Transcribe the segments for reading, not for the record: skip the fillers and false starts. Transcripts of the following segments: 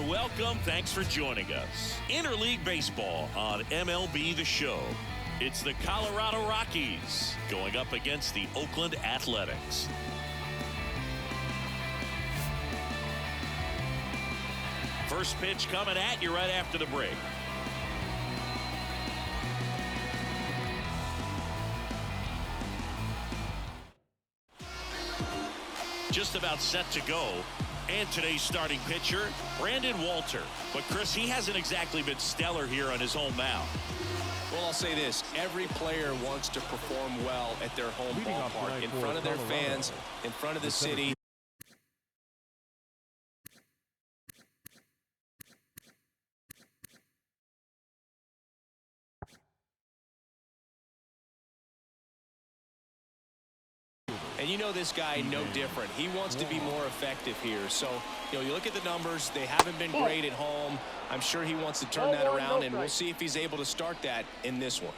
and welcome. Thanks for joining us. Interleague Baseball on MLB The Show. It's the Colorado Rockies going up against the Oakland Athletics. First pitch coming at you right after the break. Just about set to go. And today's starting pitcher, Brandon Walter. But Chris, he hasn't exactly been stellar here on his home mound. Well, I'll say this. Every player wants to perform well at their home ballpark, in front of their fans, in front of the city. And you know this guy no different. He wants to be more effective here. So, you look at the numbers. They haven't been great at home. I'm sure he wants to turn that around, and we'll see if he's able to start that in this one.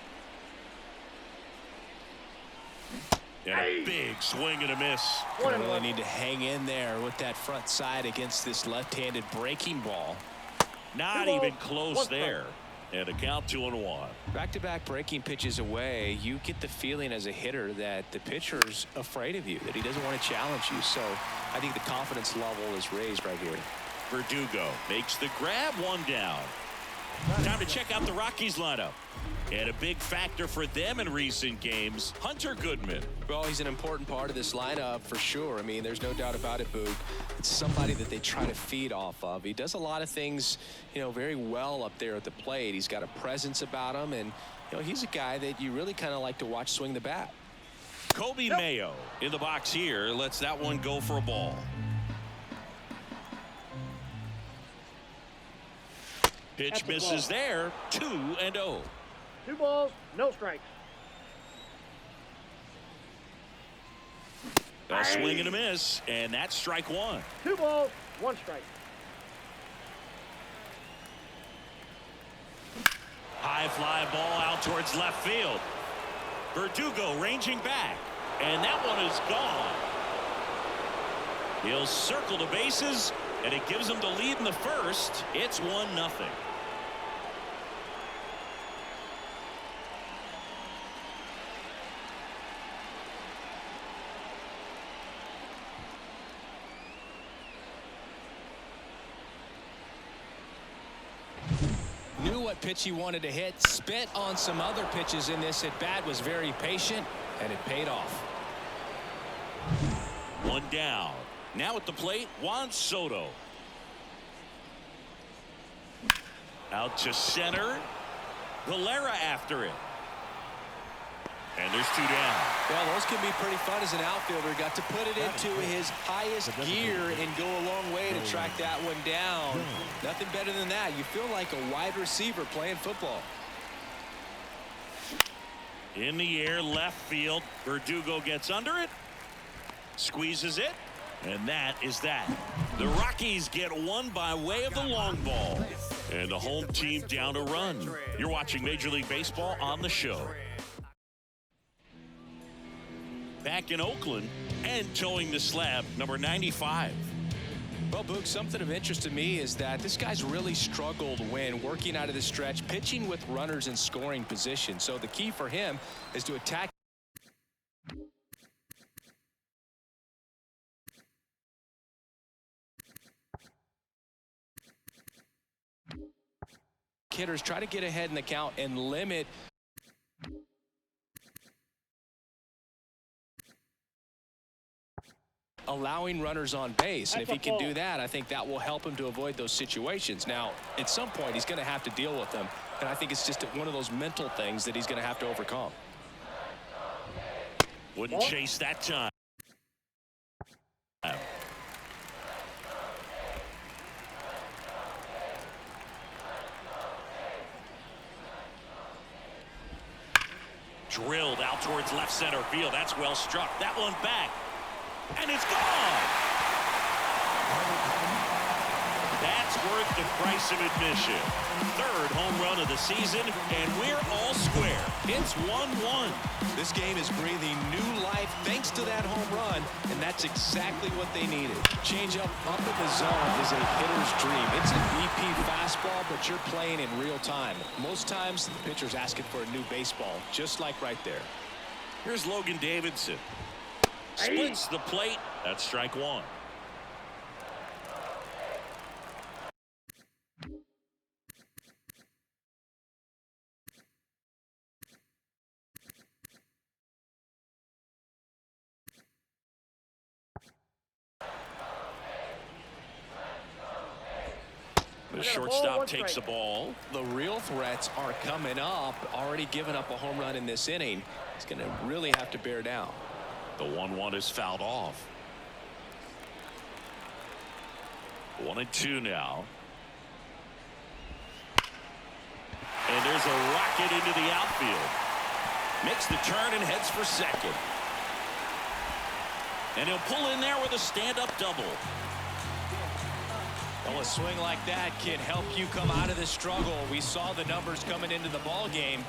And a big swing and a miss. You really need to hang in there with that front side against this left-handed breaking ball. Not even close there. And a count 2-1. Back-to-back breaking pitches away, you get the feeling as a hitter that the pitcher's afraid of you, that he doesn't want to challenge you. So I think the confidence level is raised right here. Verdugo makes the grab, one down. Time to check out the Rockies lineup. And a big factor for them in recent games, Hunter Goodman. Well, he's an important part of this lineup for sure. I mean, there's no doubt about it, Boog. It's somebody that they try to feed off of. He does a lot of things, very well up there at the plate. He's got a presence about him, and, he's a guy that you really kind of like to watch swing the bat. Kobe Mayo in the box here lets that one go for a ball. Pitch misses there, 2-0. 2 balls, no strikes. A swing and a miss, and that's strike 1. 2 balls, 1 strike. High fly ball out towards left field. Verdugo ranging back, and that one is gone. He'll circle the bases, and it gives him the lead in the first. It's 1-0. Knew what pitch he wanted to hit, spit on some other pitches in this at bat, was very patient, and it paid off. 1 down. Now at the plate, Juan Soto. Out to center. Valera after it. And there's 2 down. Well, those can be pretty fun as an outfielder. Got to put it into his highest gear and go a long way to track that one down. Nothing better than that. You feel like a wide receiver playing football. In the air, left field. Verdugo gets under it. Squeezes it. And that is that. The Rockies get one by way of the long ball. And the home team down a run. You're watching Major League Baseball on The Show. Back in Oakland and towing the slab, number 95. Well, Boog, something of interest to me is that this guy's really struggled when working out of the stretch, pitching with runners in scoring position. So the key for him is to attack. Hitters try to get ahead in the count and limit allowing runners on base. And if he can do that, I think that will help him to avoid those situations. Now, at some point, he's going to have to deal with them. And I think it's just one of those mental things that he's going to have to overcome. Wouldn't chase that time. Drilled out towards left center field. That's well struck. That one back. And it's gone. That's worth the price of admission. 3rd home run of the season, and we're all square. It's 1-1. This game is breathing new life. thanks to that home run, and that's exactly what they needed. Changeup up in the zone is a hitter's dream. It's a BP fastball, but you're playing in real time. Most times, the pitcher's asking for a new baseball, just like right there. Here's Logan Davidson. Splits the plate. That's strike one. The shortstop takes the ball. The real threats are coming up. Already given up a home run in this inning. He's going to really have to bear down. The 1-1 is fouled off. 1-2 now. And there's a rocket into the outfield. Makes the turn and heads for second. And he'll pull in there with a stand-up double. Well, a swing like that can help you come out of this struggle. We saw the numbers coming into the ball game.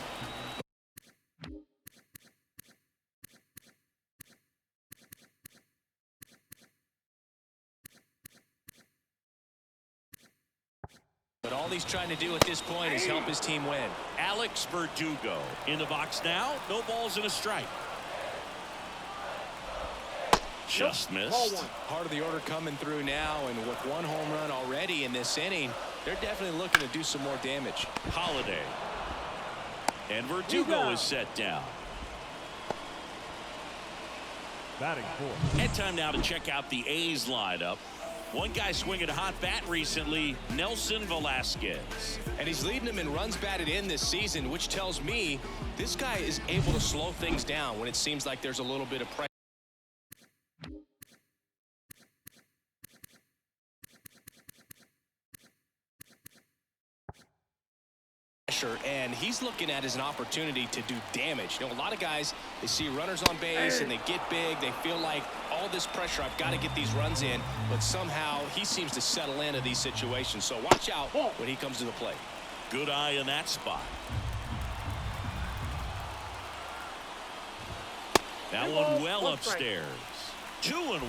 But all he's trying to do at this point is help his team win. Alex Verdugo in the box now. No balls and a strike. Just missed. Part of the order coming through now, and with one home run already in this inning, they're definitely looking to do some more damage. Holiday. And Verdugo is set down. Batting fourth. And time now to check out the A's lineup. One guy swinging a hot bat recently, Nelson Velasquez. And he's leading them in runs batted in this season, which tells me this guy is able to slow things down when it seems like there's a little bit of pressure. And he's looking at it as an opportunity to do damage. You know, a lot of guys, they see runners on base and they get big. They feel like all this pressure, I've got to get these runs in. But somehow he seems to settle into these situations. So watch out when he comes to the plate. Good eye in that spot. That one well upstairs. 2-1.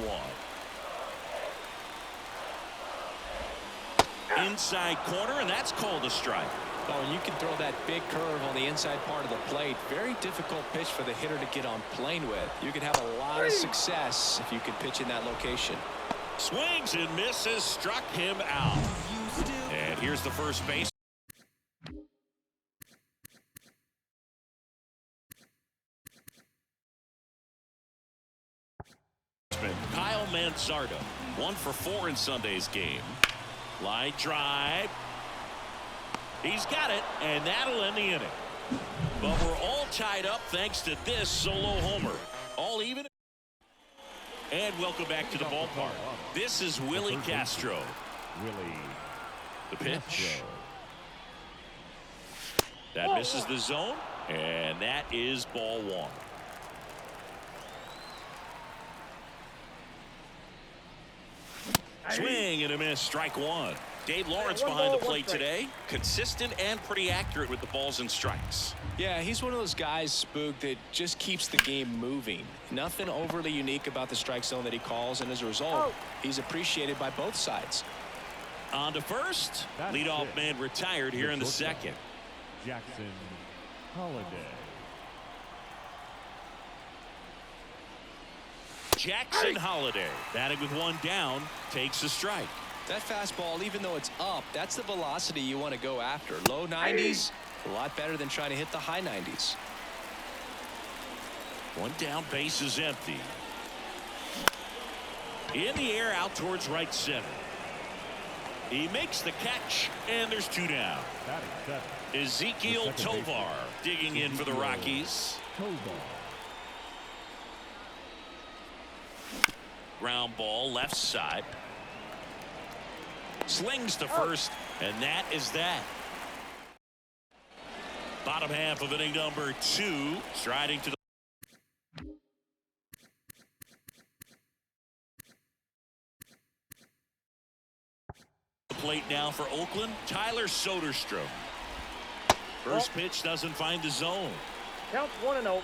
Inside corner, and that's called a strike. Oh, and you can throw that big curve on the inside part of the plate. Very difficult pitch for the hitter to get on plane with. You can have a lot of success if you can pitch in that location. Swings and misses, struck him out. And here's the first base. Kyle Manzardo, 1 for 4 in Sunday's game. Line drive. He's got it, and that'll end the inning. But we're all tied up thanks to this solo homer. All even. And welcome back to the ballpark. This is Willie Castro. The pitch. That misses the zone, and that is ball 1. Swing and a miss, strike 1. Dave Lawrence behind the plate today. Consistent and pretty accurate with the balls and strikes. Yeah, he's one of those guys, Spook, that just keeps the game moving. Nothing overly unique about the strike zone that he calls, and as a result, he's appreciated by both sides. On to first. Leadoff man retired here in the second. Jackson Holiday. Jackson Holiday, batting with 1 down, takes a strike. That fastball, even though it's up, that's the velocity you want to go after. Low 90s, a lot better than trying to hit the high 90s. 1 down, base is empty. In the air, out towards right center. He makes the catch, and there's 2 down. Ezekiel Tovar digging in for the Rockies. Ground ball, left side. Slings to first, and that is that. Bottom half of inning number 2, striding to the plate now for Oakland, Tyler Soderstrom. First pitch doesn't find the zone. Counts 1-0.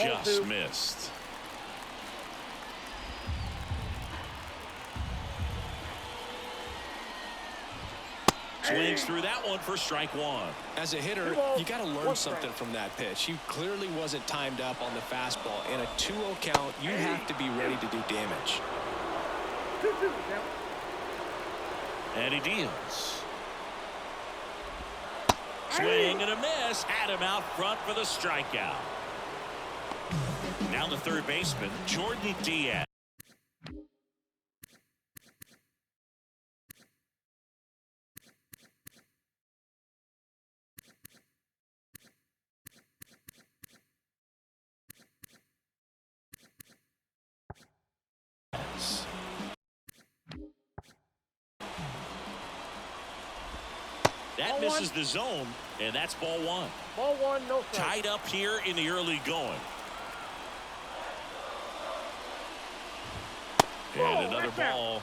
Just missed. Swings through that one for strike one. As a hitter, you got to learn something from that pitch. He clearly wasn't timed up on the fastball. In a 2-0 count, you have to be ready to do damage. 2-2. And he deals. Swing and a miss. Had him out front for the strikeout. Now the third baseman, Jordan Diaz. That misses the zone, and that's ball one. Ball one, no strike. Tied up here in the early going. And another ball.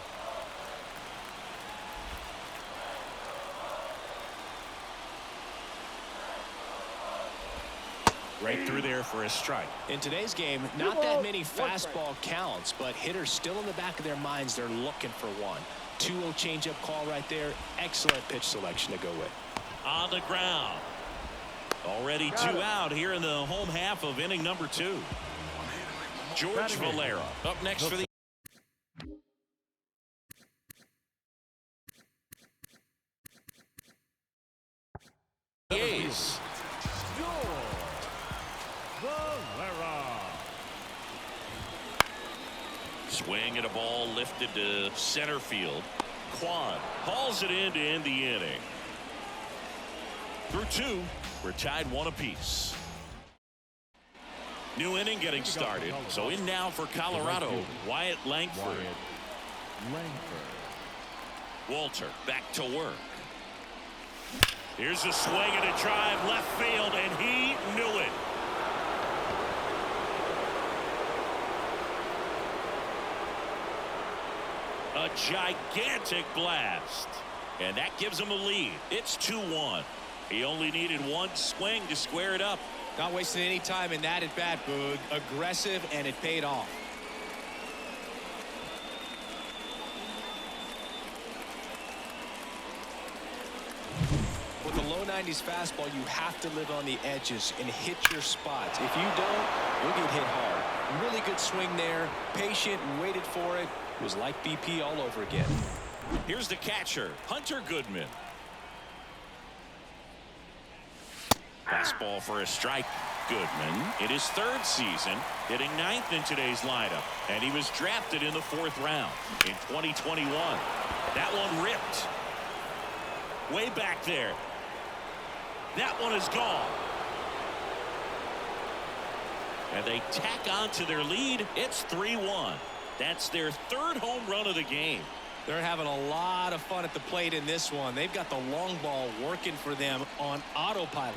Right through there for a strike. In today's game, not that many fastball counts, but hitters still in the back of their minds, they're looking for one. 2-0 changeup call right there. Excellent pitch selection to go with. On the ground. Already two out here in the home half of inning number 2. George Valera up next for the A's. Swing and a ball lifted to center field. Quan hauls it in to end the inning. Through 2, we're tied 1 apiece. New inning getting started. So in now for Colorado, Wyatt Langford. Walter back to work. Here's a swing and a drive left field, and he knew it. A gigantic blast. And that gives him a lead. It's 2-1. He only needed one swing to square it up. Not wasting any time in that at bat, Boog. Aggressive, and it paid off. With a low 90s fastball, you have to live on the edges and hit your spots. If you don't, you'll get hit hard. Really good swing there. Patient and waited for it. It was like BP all over again. Here's the catcher, Hunter Goodman. Fastball for a strike. Goodman in his 3rd season, hitting 9th in today's lineup, and he was drafted in the 4th round in 2021. That one ripped way back there. That one is gone, and they tack on to their lead. It's 3-1. That's their 3rd home run of the game. They're having a lot of fun at the plate in this one. They've got the long ball working for them on autopilot.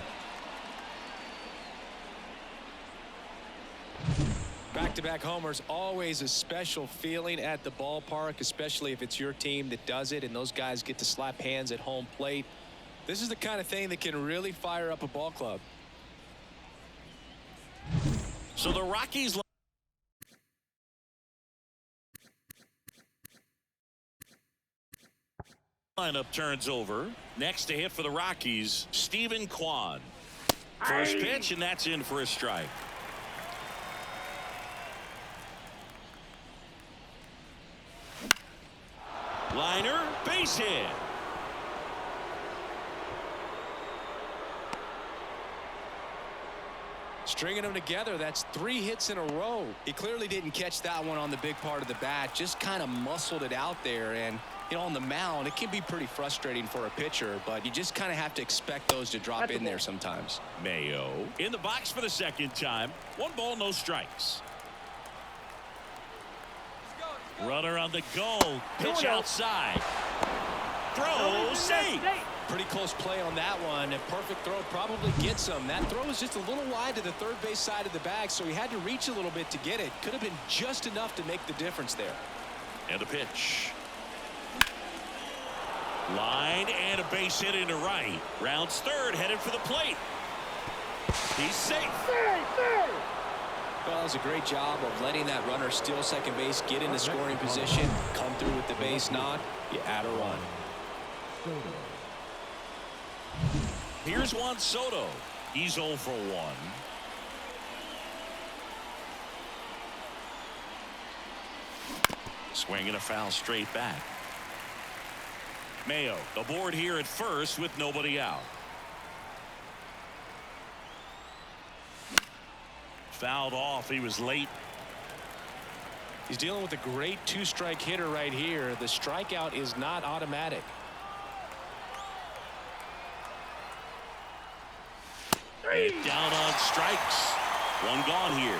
Back-to-back homers, always a special feeling at the ballpark, especially if it's your team that does it and those guys get to slap hands at home plate. This is the kind of thing that can really fire up a ball club. So the Rockies lineup turns over. Next to hit for the Rockies, Stephen Quan. First pitch, and that's in for a strike. Liner, base hit. Stringing them together, that's 3 hits in a row. He clearly didn't catch that one on the big part of the bat, just kind of muscled it out there. And you know, on the mound, it can be pretty frustrating for a pitcher, but you just kind of have to expect those to drop in there sometimes. Mayo in the box for the 2nd time. 1 ball, no strikes. Runner on the go. Pitch outside. Throw safe. Pretty close play on that one. A perfect throw probably gets him. That throw was just a little wide to the 3rd base side of the bag, so he had to reach a little bit to get it. Could have been just enough to make the difference there. And a pitch. Line and a base hit into right. Rounds 3rd, headed for the plate. He's safe. Well, it was a great job of letting that runner steal second base, get into scoring position, come through with the base knock. You add a run. Here's Juan Soto. He's 0 for 1. Swinging a foul straight back. Mayo aboard here at first with nobody out. Fouled off. He was late. He's dealing with a great two-strike hitter right here. The strikeout is not automatic. Down on strikes. One gone here.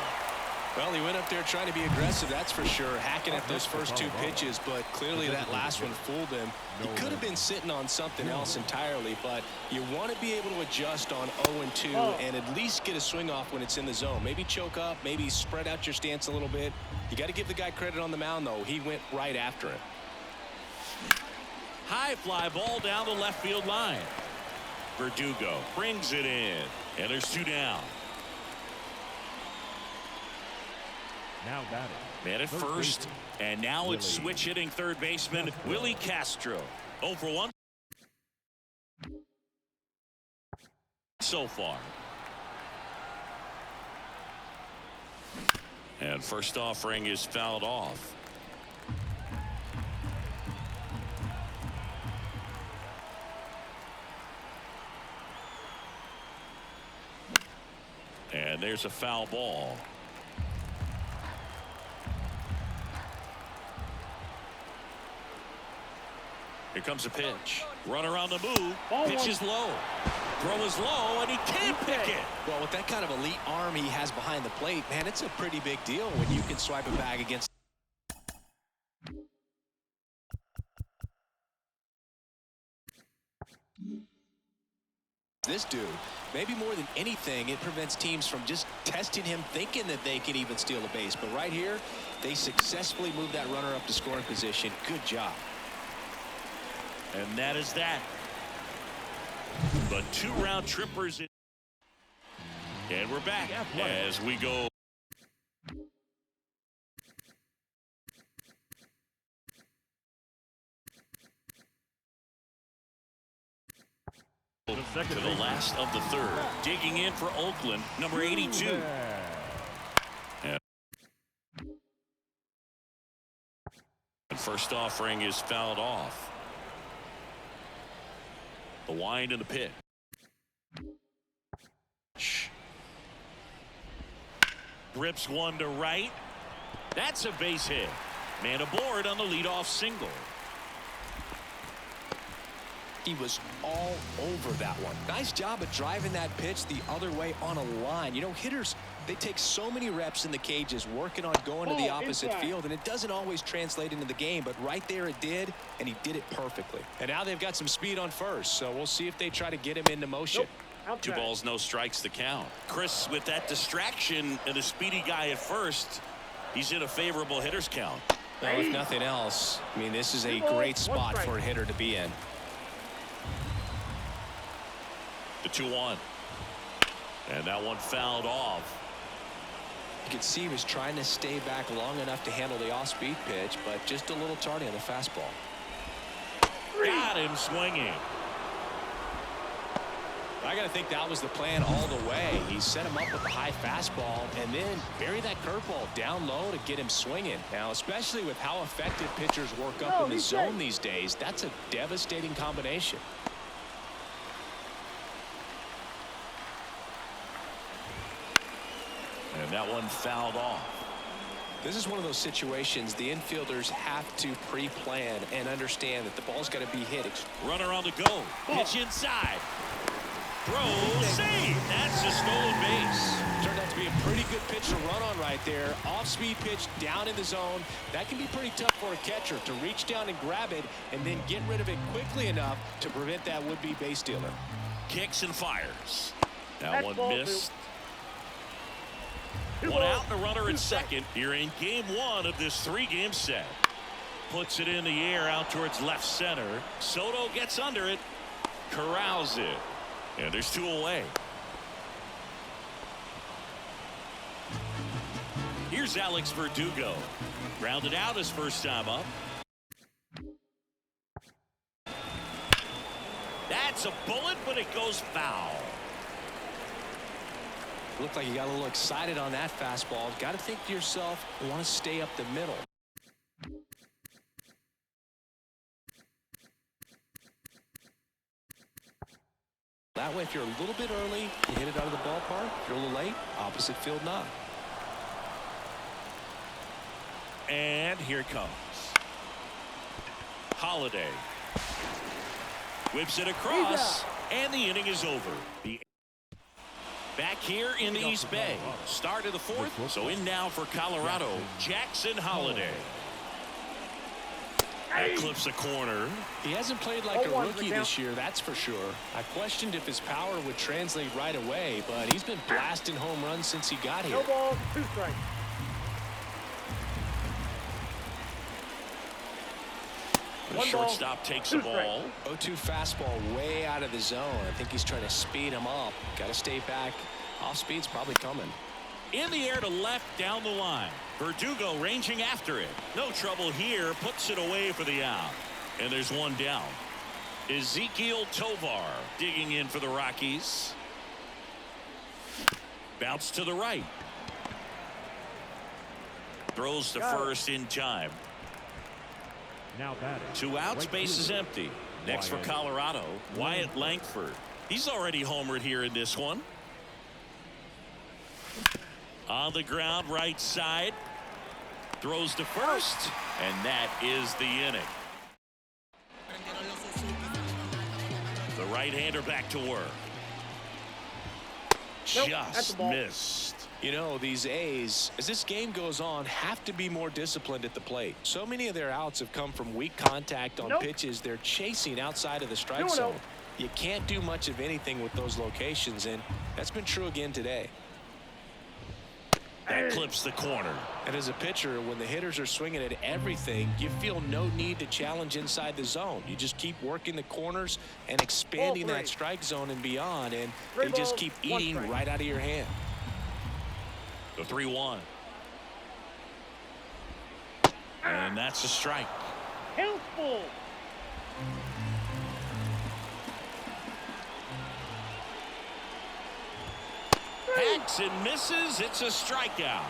Well, he went up there trying to be aggressive, that's for sure, hacking at those first 2 pitches, but clearly that last one fooled him. He could have been sitting on something else entirely, but you want to be able to adjust on 0-2 and at least get a swing off when it's in the zone. Maybe choke up, maybe spread out your stance a little bit. You got to give the guy credit on the mound, though. He went right after him. High fly ball down the left field line. Verdugo brings it in, and there's 2 down. Now batting. Man at first, and now it's switch hitting third baseman Willie Castro. 0 for 1 so far. And first offering is fouled off. And there's a foul ball. Here comes a pitch. Runner on the move. Pitch is low. Throw is low, and he can't pick it. Well, with that kind of elite arm he has behind the plate, man, it's a pretty big deal when you can swipe it back against. This dude, maybe more than anything, it prevents teams from just testing him, thinking that they can even steal a base. But right here, they successfully move that runner up to scoring position. Good job. And that is that. The 2 round trippers. And we're back as we go. To the last of the 3rd. Digging in for Oakland, number 82. And first offering is fouled off. The wind in the pit. Rips one to right. That's a base hit. Man aboard on the leadoff single. He was all over that one. Nice job of driving that pitch the other way on a line. You know, hitters, they take so many reps in the cages working on going to the opposite field, and it doesn't always translate into the game, but right there it did, and he did it perfectly. And now they've got some speed on first, so we'll see if they try to get him into motion. 2 balls, no strikes to count. Chris, with that distraction and the speedy guy at first, he's in a favorable hitter's count. Well, if nothing else, I mean, this is a great spot for a hitter to be in. The 2-1. And that one fouled off. You could see he was trying to stay back long enough to handle the off-speed pitch, but just a little tardy on the fastball. Got him swinging. I got to think that was the plan all the way. He set him up with the high fastball and then buried that curveball down low to get him swinging. Now, especially with how effective pitchers work up in the zone these days, that's a devastating combination. And that one fouled off. This is one of those situations the infielders have to pre-plan and understand that the ball's got to be hit. Runner on the go. Pitch inside. Throw, save. That's a stolen base. Turned out to be a pretty good pitch to run on right there. Off-speed pitch down in the zone. That can be pretty tough for a catcher to reach down and grab it and then get rid of it quickly enough to prevent that would-be base stealer. Kicks and fires. That one missed. One out and a runner at second here in game 1 of this 3-game set. Puts it in the air out towards left center. Soto gets under it. Corrals it. And there's 2 away. Here's Alex Verdugo. Grounded out his first time up. That's a bullet, but it goes foul. Looked like you got a little excited on that fastball. Got to think to yourself, you want to stay up the middle. That way, if you're a little bit early, you hit it out of the ballpark. If you're a little late, opposite field knock. And here it comes. Holiday. Whips it across, and the inning is over. Back here in the East Bay. Start of the fourth, so in now for Colorado, Jackson Holiday. That clips the corner. He hasn't played like a rookie this year, that's for sure. I questioned if his power would translate right away, but he's been blasting home runs since he got here. No balls, 2 strikes. The shortstop takes the ball. 0-2 fastball way out of the zone. I think he's trying to speed him up. Got to stay back. Off speed's probably coming. In the air to left down the line. Verdugo ranging after it. No trouble here. Puts it away for the out. And there's one down. Ezekiel Tovar digging in for the Rockies. Bounce to the right. Throws to first in time. Now batting. 2 outs, base is empty. Next for Colorado, Wyatt Langford. He's already homered here in this one. On the ground, right side. Throws to first, and that is the inning. The right-hander back to work. Just missed. You know, these A's, as this game goes on, have to be more disciplined at the plate. So many of their outs have come from weak contact on pitches they're chasing outside of the strike zone. You can't do much of anything with those locations, and that's been true again today. That clips the corner. And as a pitcher, when the hitters are swinging at everything, you feel no need to challenge inside the zone. You just keep working the corners and expanding that strike zone and beyond, and they just keep eating right out of your hand. The 3-1. And that's a strike. Helpful. Hacks and misses. It's a strikeout.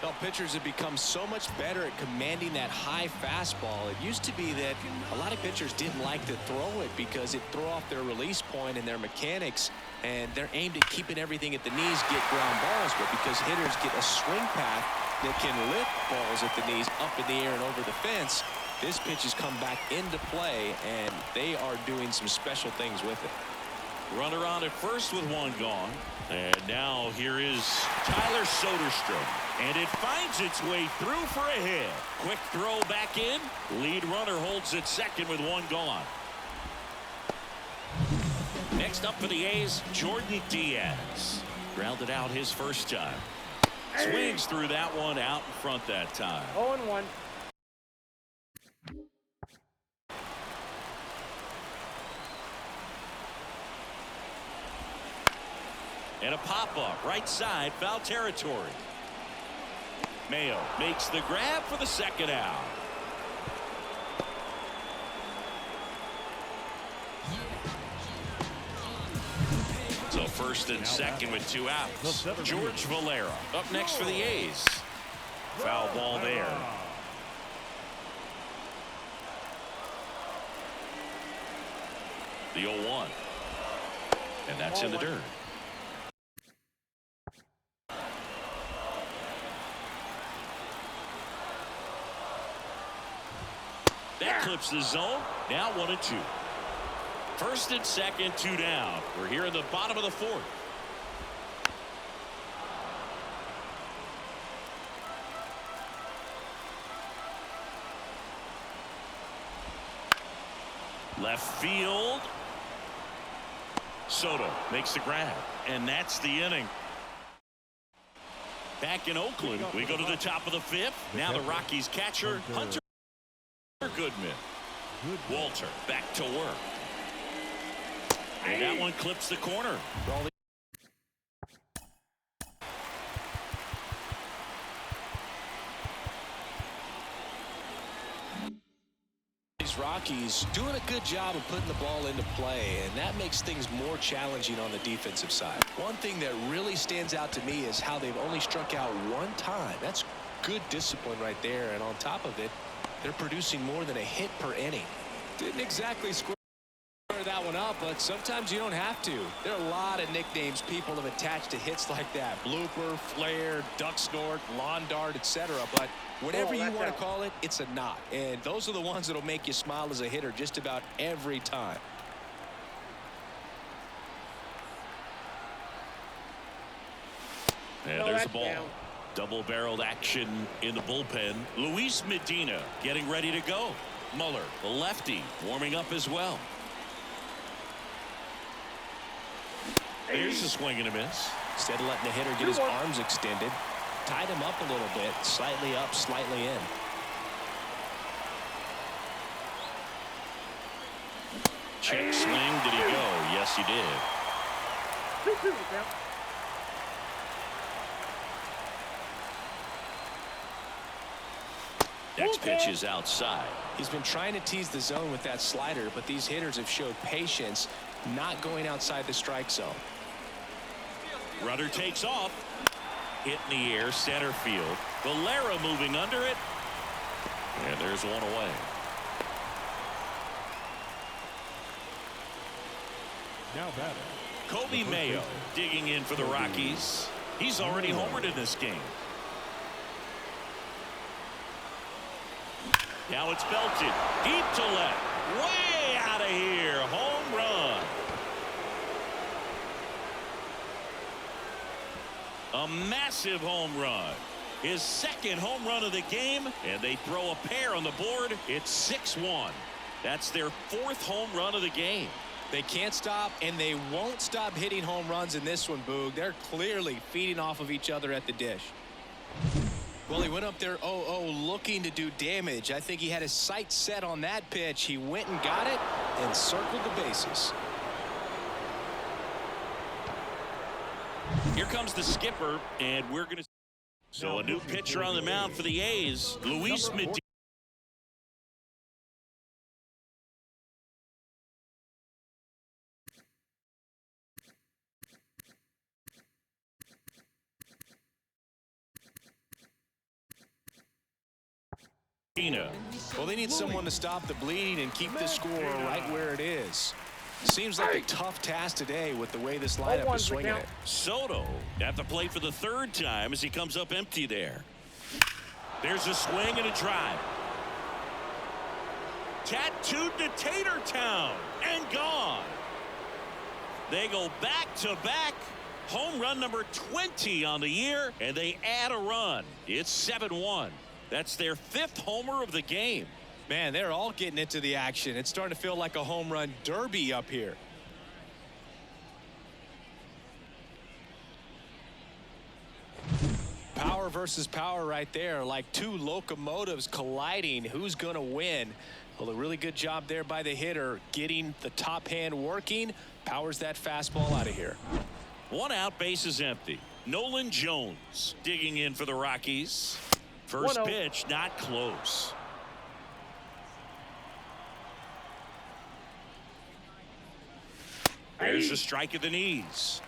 Well, pitchers have become so much better at commanding that high fastball. It used to be that a lot of pitchers didn't like to throw it because it threw off their release point and their mechanics, and they're aimed at keeping everything at the knees, get ground balls. But because hitters get a swing path that can lift balls at the knees up in the air and over the fence, this pitch has come back into play, and they are doing some special things with it. Runner on at first with 1 gone. And now here is Tyler Soderstrom. And it finds its way through for a hit. Quick throw back in. Lead runner holds at second with 1 gone. Next up for the A's, Jordan Diaz. Grounded out his first time. Swings through that one out in front that time. 0-1. And a pop-up right side, foul territory. Mayo makes the grab for the second out. So first and second with 2 outs. George Valera up next for the A's. Foul ball there. The 0-1. And that's in the dirt. That clips the zone. Now 1-2. First and second, 2 down. We're here in the bottom of the 4th. Left field. Soto makes the grab, and that's the inning. Back in Oakland, we go to the top of the 5th. Now the Rockies catcher, Hunter Goodman. Walter back to work. And that one clips the corner. Rockies doing a good job of putting the ball into play, and that makes things more challenging on the defensive side. One thing that really stands out to me is how they've only struck out one time. That's good discipline right there, and on top of it, they're producing more than a hit per inning. Didn't exactly square that one up, but sometimes you don't have to. There are a lot of nicknames people have attached to hits like that. Blooper, flare, duck snort, lawn dart, etc. But whatever you want to call it, it's a knot. And those are the ones that'll make you smile as a hitter just about every time. And there's the ball. Double-barreled action in the bullpen. Luis Medina getting ready to go. Muller, the lefty, warming up as well. Here's a swing and a miss. Instead of letting the hitter get his arms extended, tied him up a little bit, slightly up, slightly in. Check swing. Did he go? Yes, he did. 2-2 now. Next pitch is outside. He's been trying to tease the zone with that slider, but these hitters have showed patience, not going outside the strike zone. Runner takes off. Hit in the air, center field. Valera moving under it. And there's one away. Now batting. Kobe Mayo digging in for the Rockies. He's already homered in this game. Now it's belted deep to left, way out of here. Home run. A massive home run. His second home run of the game, and they throw a pair on the board. It's 6-1. That's their fourth home run of the game. They can't stop, and they won't stop hitting home runs in this one, Boog. They're clearly feeding off of each other at the dish. Well, he went up there 0-0 looking to do damage. I think he had his sights set on that pitch. He went and got it and circled the bases. Here comes the skipper, and we're going to. So a new pitcher on the mound for the A's, Luis Medina. Well, they need someone to stop the bleeding and keep the score right where it is. Seems like a tough task today with the way this lineup is swinging it. Soto at the plate for the third time as he comes up empty there. There's a swing and a drive. Tattooed to Tater Town and gone. They go back to back. Home run number 20 on the year, and they add a run. It's 7-1. That's their fifth homer of the game. Man, they're all getting into the action. It's starting to feel like a home run derby up here. Power versus power right there, like two locomotives colliding. Who's going to win? Well, a really good job there by the hitter, getting the top hand working. Powers that fastball out of here. One out, base is empty. Nolan Jones digging in for the Rockies. First pitch, not close. There's a strike at the knees.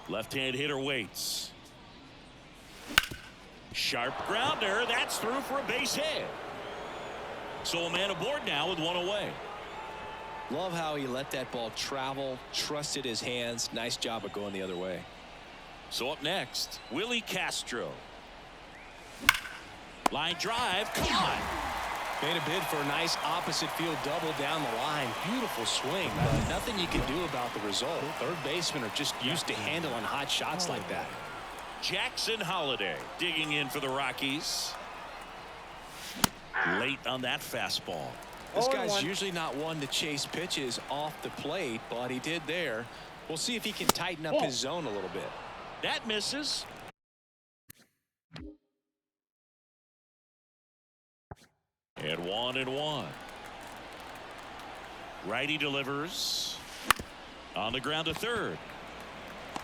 Left-hand hitter waits. Sharp grounder. That's through for a base hit. So a man aboard now with one away. Love how he let that ball travel, trusted his hands. Nice job of going the other way. So up next, Willie Castro. Line drive. Come on. Made a bid for a nice opposite field double down the line. Beautiful swing, but nothing you can do about the result. Third basemen are just used to handling hot shots like that. Jackson Holliday digging in for the Rockies. Late on that fastball. This guy's usually not one to chase pitches off the plate, but he did there. We'll see if he can tighten up his zone a little bit. That misses. And 1-1. Righty delivers. On the ground to third.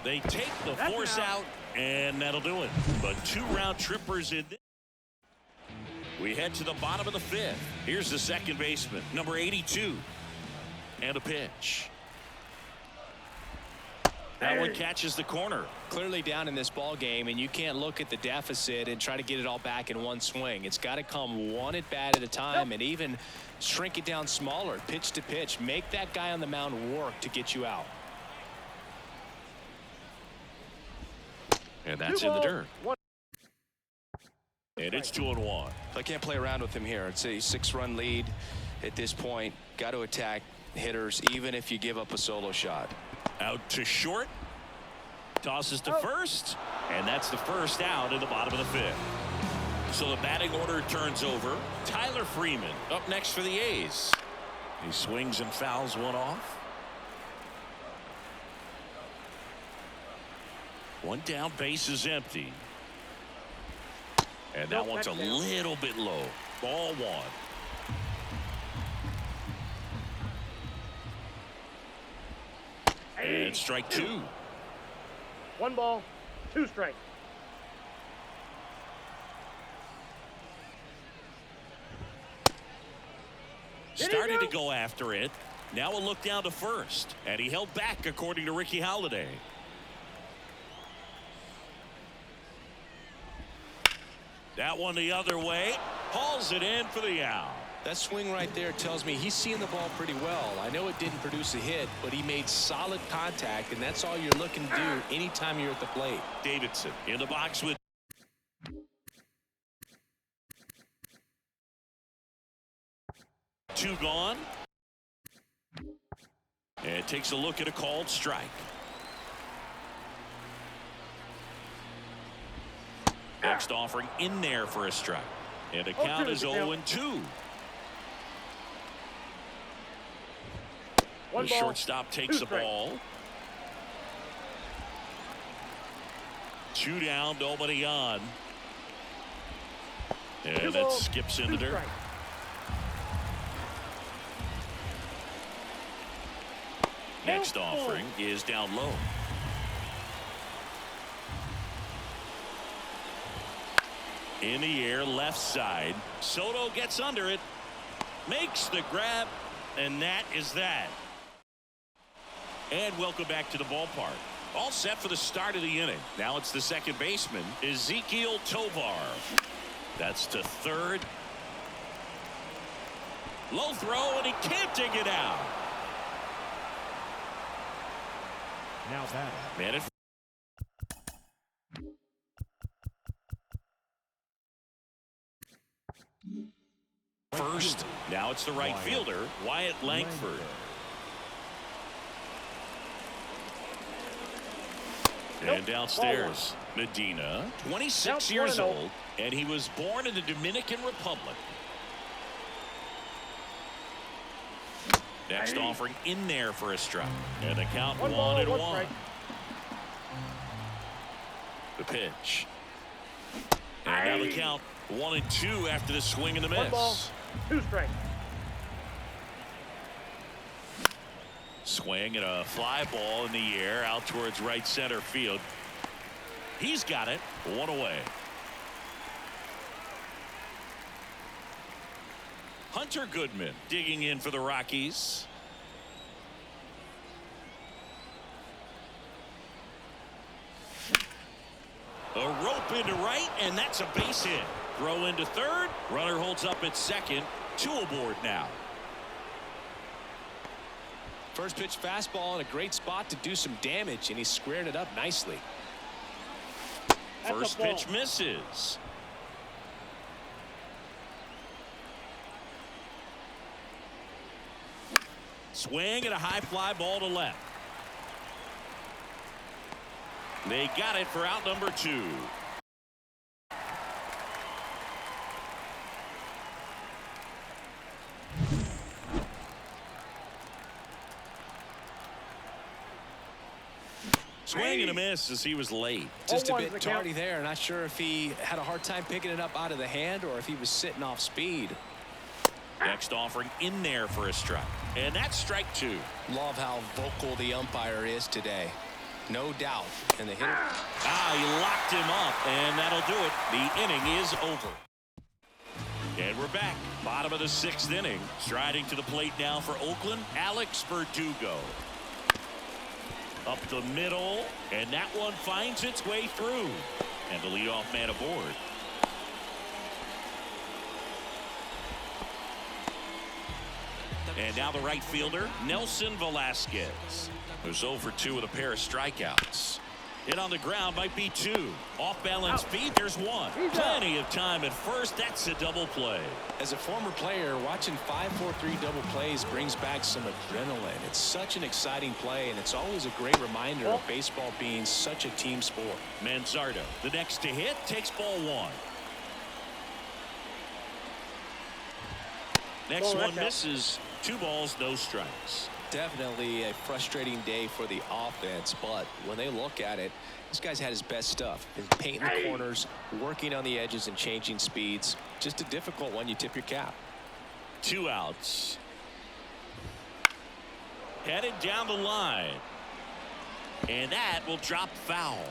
They take the force out, and that'll do it. But two round trippers in. We head to the bottom of the fifth. Here's the second baseman, number 82. And a pitch. That one catches the corner. Clearly down in this ball game, and you can't look at the deficit and try to get it all back in one swing. It's got to come one at bat at a time, and even shrink it down smaller, pitch to pitch. Make that guy on the mound work to get you out. And that's in the dirt. And it's 2-1. I can't play around with him here. It's a 6-run lead at this point. Got to attack hitters, even if you give up a solo shot. Out to short. Tosses to first. And that's the first out in the bottom of the fifth. So the batting order turns over. Tyler Freeman up next for the A's. He swings and fouls one off. One down, base is empty. And that one's a little bit low. Ball one. And strike two. 1 ball, 2 strikes. Started to go after it. Now a look down to first. And he held back, according to Ricky Halladay. That one the other way. Hauls it in for the out. That swing right there tells me he's seeing the ball pretty well. I know it didn't produce a hit, but he made solid contact, and that's all you're looking to do anytime you're at the plate. Davidson in the box with two gone. And takes a look at a called strike. Next offering in there for a strike. And the count is 0-2. The shortstop takes the ball. 2 down, nobody on. And that skips into dirt. Next offering is down low. In the air, left side. Soto gets under it. Makes the grab. And that is that. And welcome back to the ballpark. All set for the start of the inning. Now it's the second baseman, Ezequiel Tovar. That's to third. Low throw, and he can't dig it out. Now that. Man, it first. Now it's the right fielder, Wyatt Langford. And downstairs, Medina, 26 years old, and he was born in the Dominican Republic. Next offering in there for a strike. And the count 1-1. The pitch. And now the count 1-2 after the swing and the miss. 1 ball, 2 strikes. Swing and a fly ball in the air out towards right center field. He's got it. 1 away. Hunter Goodman digging in for the Rockies. A rope into right, and that's a base hit. Throw into third. Runner holds up at second. 2 aboard now. First pitch fastball in a great spot to do some damage, and he squared it up nicely. First pitch misses. Swing and a high fly ball to left. They got it for out number 2. Swing and a miss as he was late. Just a bit tardy there. Not sure if he had a hard time picking it up out of the hand or if he was sitting off speed. Next offering in there for a strike. And that's strike 2. Love how vocal the umpire is today. No doubt. And the hitter. He locked him up, and that'll do it. The inning is over. And we're back. Bottom of the 6th inning. Striding to the plate now for Oakland, Alex Verdugo. Up the middle, and that one finds its way through. And the leadoff man aboard. And now the right fielder, Nelson Velasquez. Who's 0 for 2 with a pair of strikeouts. Hit on the ground might be 2. Off balance feet, there's 1. Plenty of time at first. That's a double play. As a former player, watching 5-4-3 double plays brings back some adrenaline. It's such an exciting play, and it's always a great reminder of baseball being such a team sport. Manzardo, the next to hit, takes ball 1. Next one misses. 2 balls, no strikes. Definitely a frustrating day for the offense, but when they look at it, this guy's had his best stuff. He's painting the corners, working on the edges, and changing speeds. Just a difficult one. You tip your cap. 2 outs. Headed down the line. And that will drop foul.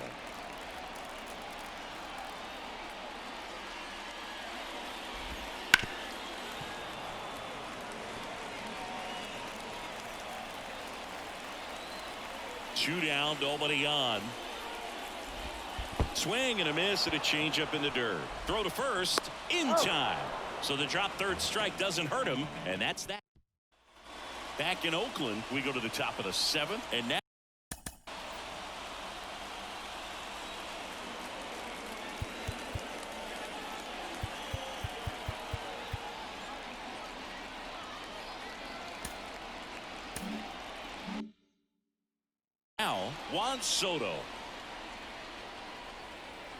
Two down, nobody on. Swing and a miss and a changeup in the dirt. Throw to first in time. So the drop third strike doesn't hurt him, and that's that. Back in Oakland, we go to the top of the 7th, and now Juan Soto.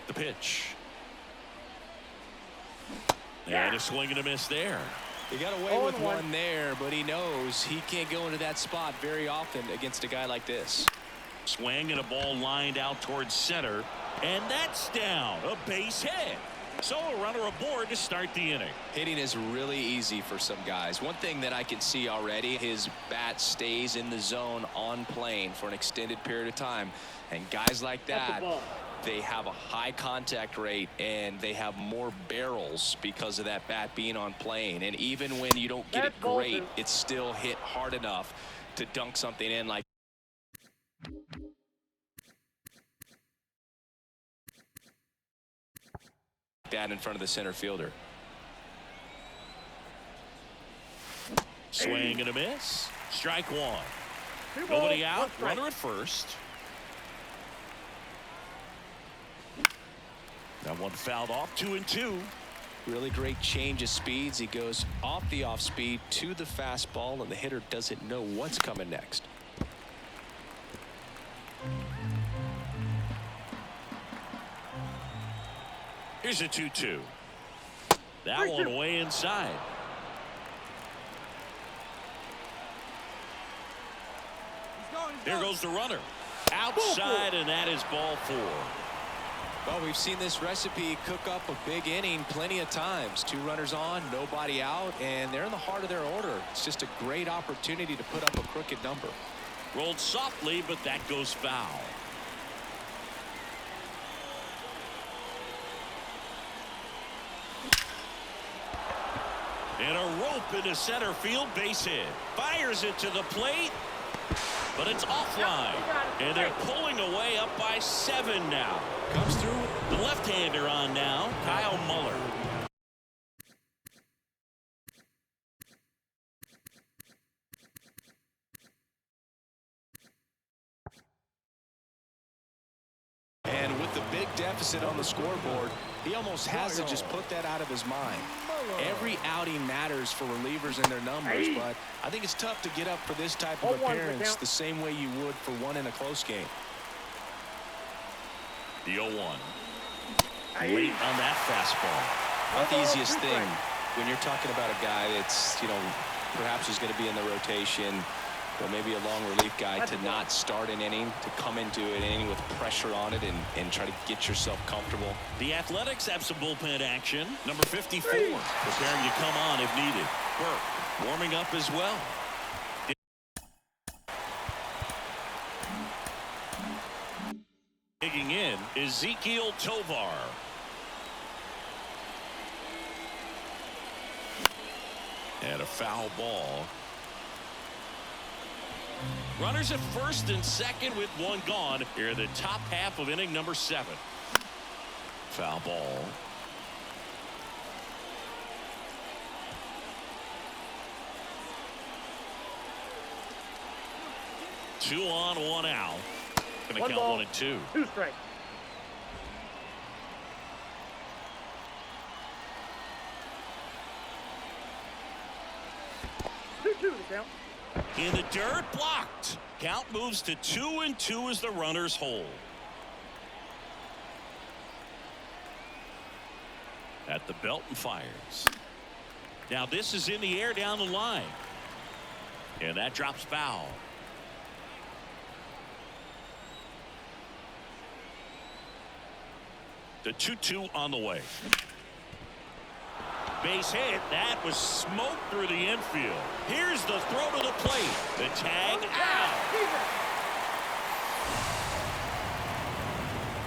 The pitch. And a swing and a miss there. He got away with one there, but he knows he can't go into that spot very often against a guy like this. Swing and a ball lined out towards center. And that's down. A base hit. So a runner aboard to start the inning. Hitting is really easy for some guys. One thing that I can see already, his bat stays in the zone on plane for an extended period of time. And guys like that, they have a high contact rate and they have more barrels because of that bat being on plane. And even when you don't get it great, it's still hit hard enough to dunk something in like that in front of the center fielder. Swing and a miss. Strike 1. Nobody out. Runner at first. That one fouled off. 2-2. Really great change of speeds. He goes off the off speed to the fastball, and the hitter doesn't know what's coming next. Here's a 2-2. That one way inside. Here goes the runner. Outside, and that is ball 4. Well, we've seen this recipe cook up a big inning plenty of times. 2 runners on, nobody out, and they're in the heart of their order. It's just a great opportunity to put up a crooked number. Rolled softly, but that goes foul. And a rope into center field, base hit. Fires it to the plate, but it's offline. And they're pulling away up by 7 now. Comes through the left-hander on now, Kyle Muller. And with the big deficit on the scoreboard, he almost has to just put that out of his mind. Every outing matters for relievers and their numbers, but I think it's tough to get up for this type of appearance the same way you would for one in a close game. The 0-1. Late on that fastball. Not the easiest thing when you're talking about a guy that's, perhaps is going to be in the rotation, or maybe a long relief guy, to not start an inning, to come into an inning with pressure on it and try to get yourself comfortable. The Athletics have some bullpen action. Number 54 preparing to come on if needed. Burke warming up as well. Digging in, Ezekiel Tovar. And a foul ball. Runners at first and second with one gone here in the top half of inning number 7. Foul ball. Two on, one out. Gonna count ball, 1 and 2. 2 strikes. Two to count. In the dirt, blocked. Count moves to 2 and 2 as the runners hold. At the belt and fires. Now this is in the air down the line. And that drops foul. The 2-2 on the way. Base hit. That was smoke through the infield. Here's the throw to the plate. The tag out.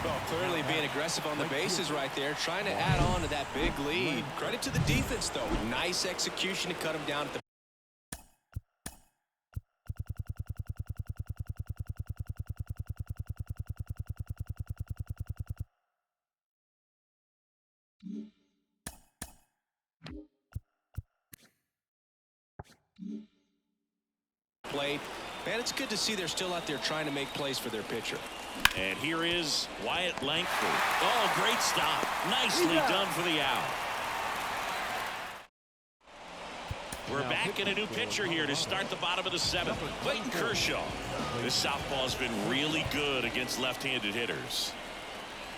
Well, clearly being aggressive on the bases right there, trying to add on to that big lead. Credit to the defense, though. Nice execution to cut him down at the plate. Man, it's good to see they're still out there trying to make plays for their pitcher. And here is Wyatt Langford. Oh, great stop. Nicely done for the out. We're back in a new pitcher here to start the bottom of the 7th. Clayton Kershaw. This southpaw's been really good against left-handed hitters.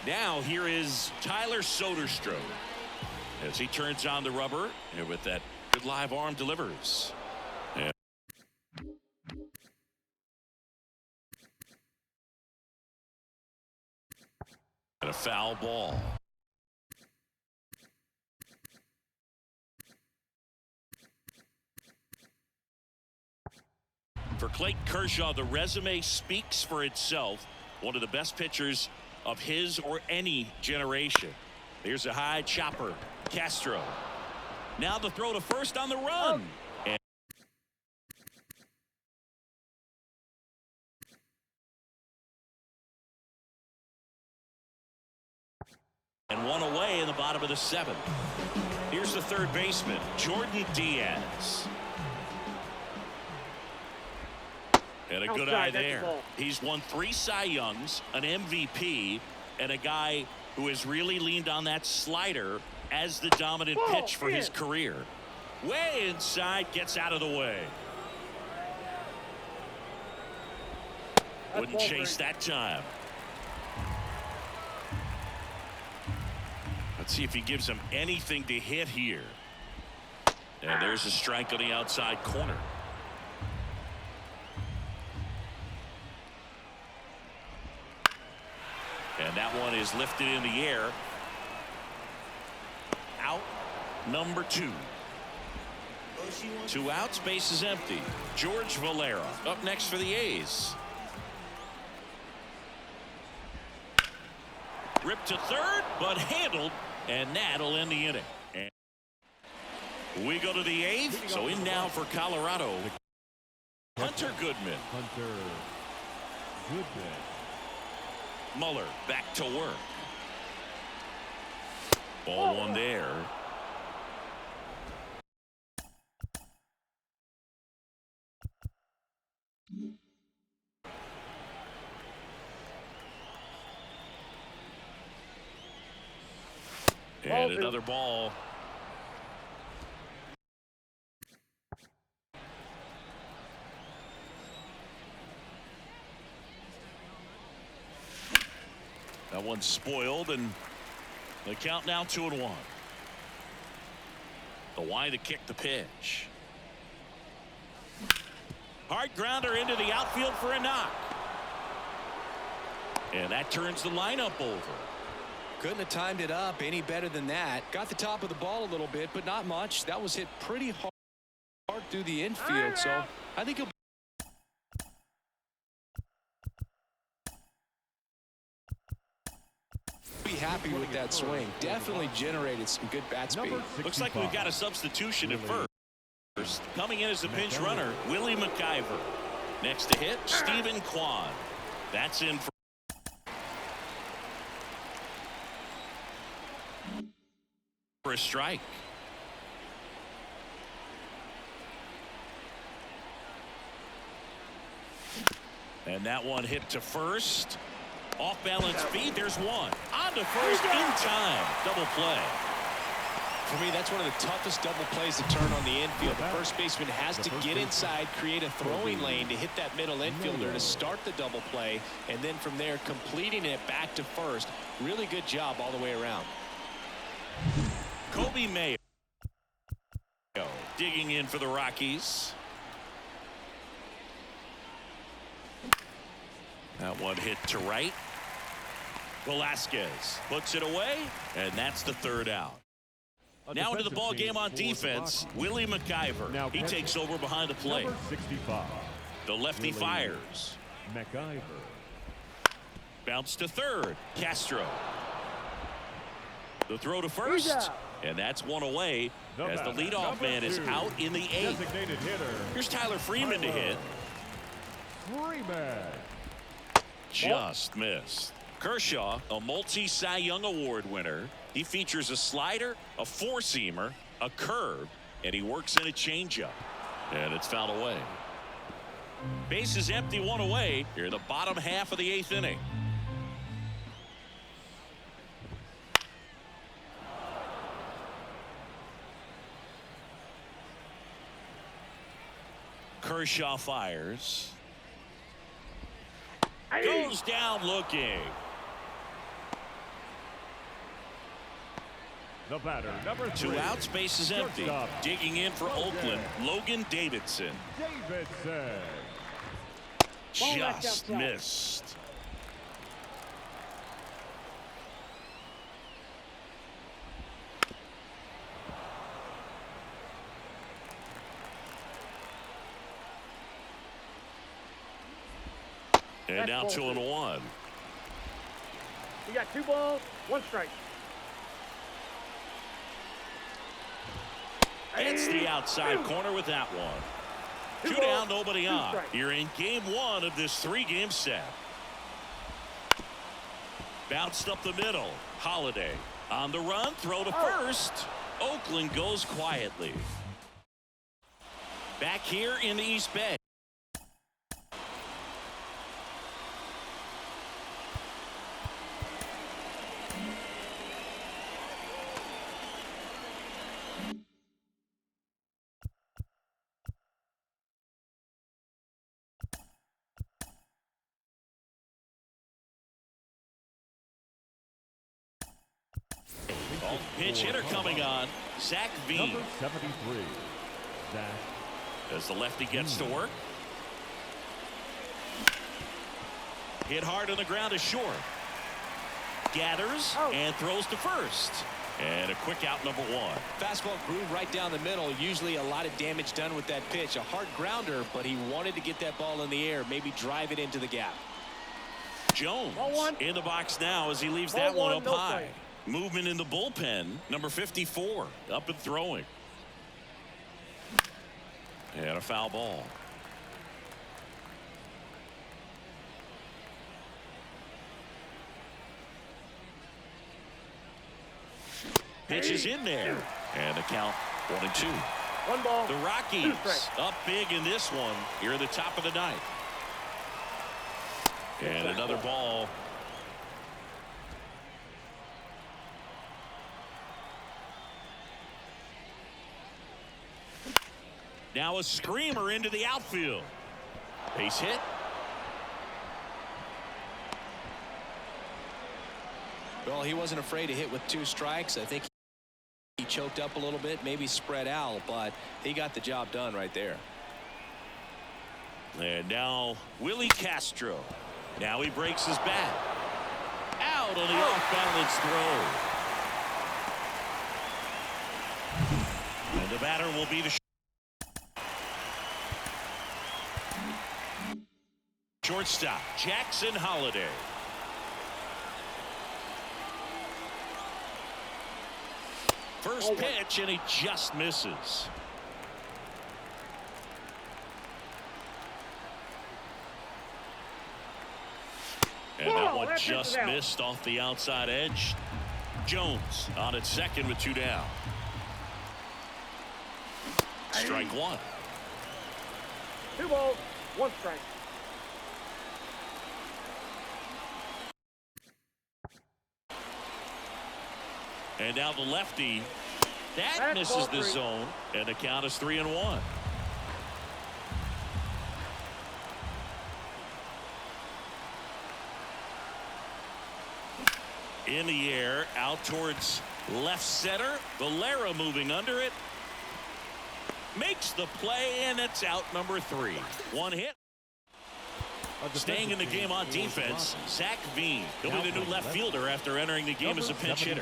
Now here is Tyler Soderstrom as he turns on the rubber and with that good live arm delivers. And a foul ball. For Clayton Kershaw, the resume speaks for itself. One of the best pitchers of his or any generation. Here's a high chopper. Castro. Now the throw to first on the run. And one away in the bottom of the 7th. Here's the third baseman, Jordan Diaz. And a good eye there. He's won 3 Cy Youngs, an MVP, and a guy who has really leaned on that slider as the dominant pitch for his career. Way inside, gets out of the way. Wouldn't chase that time. Let's see if he gives him anything to hit here. And there's a strike on the outside corner. And that one is lifted in the air. Out number 2. 2 outs, base is empty. George Valera up next for the A's. Ripped to third, but handled, and that'll end the inning. And we go to the 8th, so in now for Colorado. Hunter Goodman. Muller back to work. Ball 1 there. And another ball. That one's spoiled, and the count now 2-1. The Y to kick the pitch. Hard grounder into the outfield for a knock. And that turns the lineup over. Couldn't have timed it up any better than that. Got the top of the ball a little bit, but not much. That was hit pretty hard through the infield, so I think he'll be happy with that swing. Definitely generated some good bat speed. Looks like we've got a substitution at first. First, coming in as a pinch runner, Willie McIver. Next to hit, Stephen Kwan. That's in for a strike. And that one hit to first. Off balance feed. There's one. On to first in time. Double play. For me, that's one of the toughest double plays to turn on the infield. The first baseman has to get inside, create a throwing lane to hit that middle infielder to start the double play, and then from there completing it back to first. Really good job all the way around. Kobe Mayo digging in for the Rockies. That one hit to right. Velasquez puts it away, and that's the third out. Now into the ball game on defense, Willie McIver. He takes over behind the plate. 65. The lefty fires. McIver. Bounce to third. Castro. The throw to first. And that's one away as the leadoff man is out in the eighth. Designated hitter. Here's Tyler Freeman to hit. Freeman. Just missed. Kershaw, a multi-Cy Young Award winner. He features a slider, a four-seamer, a curve, and he works in a changeup. And it's fouled away. Base is empty, one away here in the bottom half of the eighth inning. Kershaw fires. Goes down looking. The batter, number 3. 2 outs, base is empty. Digging in for Oakland, Logan Davidson. Davidson. Just missed. And now 2-1. You got 2 balls, 1 strike. It's the outside corner with that one. 2 down, nobody on. You're in game 1 of this 3-game set. Bounced up the middle. Holiday on the run. Throw to first. Oakland goes quietly. Back here in the East Bay. Pitch hitter coming on. Zach Veen. Number 73. Zach. As the lefty gets to work. Hit hard on the ground is short. Gathers and throws to first. And a quick out, number 1. Fastball groove right down the middle. Usually a lot of damage done with that pitch. A hard grounder, but he wanted to get that ball in the air. Maybe drive it into the gap. Jones in the box now as he leaves that one up high. Movement in the bullpen. Number 54 up and throwing. And a foul ball. Pitch is in there. And the count 1-2. 1 ball. The Rockies up big in this one here at the top of the ninth. And another ball. Now a screamer into the outfield. Base hit. Well, he wasn't afraid to hit with 2 strikes. I think he choked up a little bit, maybe spread out, but he got the job done right there. And now Willie Castro. Now he breaks his bat. Out on the off-balance throw. And the batter will be the shortstop, Jackson Holiday. First pitch, and he just misses. And that one just missed off the outside edge. Jones on at second with 2 down. Strike one. 2 balls, 1 strike. And now the lefty. That misses the zone. And the count is 3-1. In the air, out towards left center. Valera moving under it. Makes the play, and it's out number 3. 1 hit. Staying in the game on defense, Zach Veen. He'll be the new left fielder after entering the game as a pinch hitter.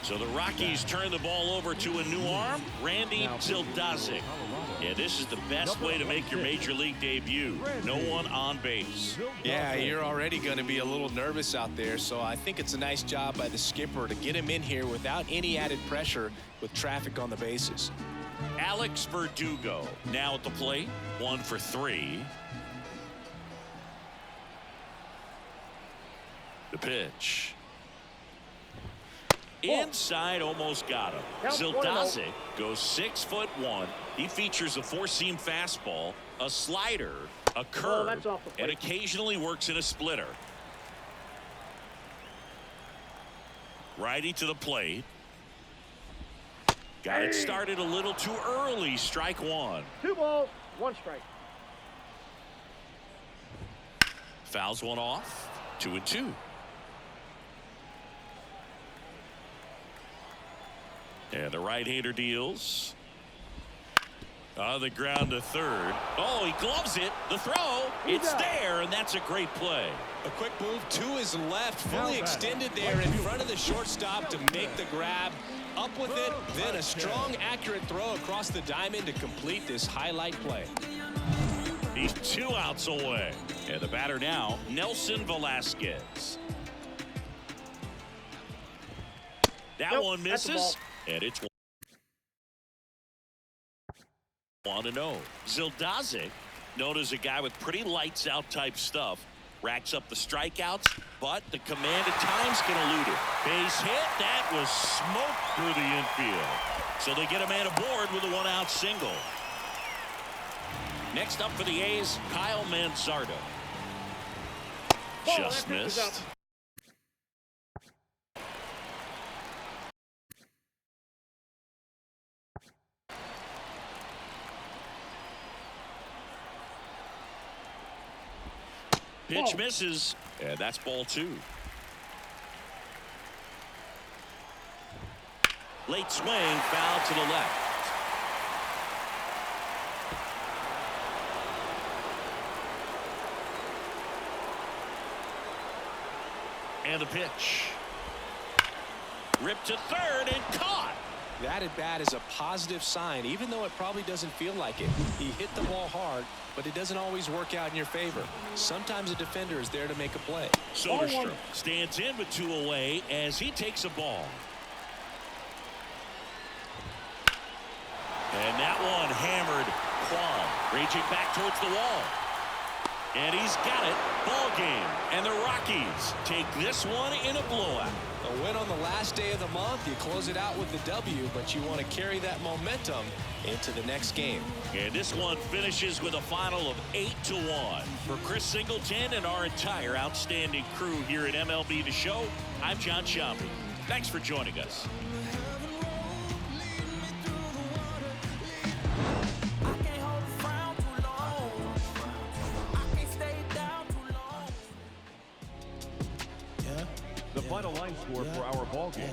So the Rockies turn the ball over to a new arm, Randy Zildazik. Yeah, this is the best way to make your major league debut. No one on base. Yeah, you're already going to be a little nervous out there, so I think it's a nice job by the skipper to get him in here without any added pressure with traffic on the bases. Alex Verdugo now at the plate. 1 for 3. The pitch. Inside, almost got him. Zildazik goes 6'1". He features a 4-seam fastball, a slider, a curve, and occasionally works in a splitter. Righty to the plate. Got it started a little too early. Strike one. 2 balls, 1 strike. Fouls one off. 2-2. And the right-hander deals. On the ground to third. Oh, he gloves it. The throw. It's there, and that's a great play. A quick move to his left, fully extended there in front of the shortstop to make the grab. Up with it, then a strong, accurate throw across the diamond to complete this highlight play. He's 2 outs away. And the batter now, Nelson Velasquez. That one misses, and it's 1-0. Zildazik, known as a guy with pretty lights out type stuff, racks up the strikeouts, but the command at times can elude it. Base hit, that was smoked through the infield. So they get a man aboard with a 1-out single. Next up for the A's, Kyle Manzardo. Just missed. Pitch misses, and that's ball 2. Late swing, foul to the left. And the pitch. Ripped to third and caught. That at bat is a positive sign, even though it probably doesn't feel like it. He hit the ball hard, but it doesn't always work out in your favor. Sometimes a defender is there to make a play. Soderstrom stands in with 2 away as he takes a ball. And that one hammered Quam, reaching back towards the wall. And he's got it. Ball game. And the Rockies take this one in a blowout. A win on the last day of the month. You close it out with the W, but you want to carry that momentum into the next game. And this one finishes with a final of 8-1. For Chris Singleton and our entire outstanding crew here at MLB The Show, I'm John Sciambi. Thanks for joining us. The final line score for our ball game.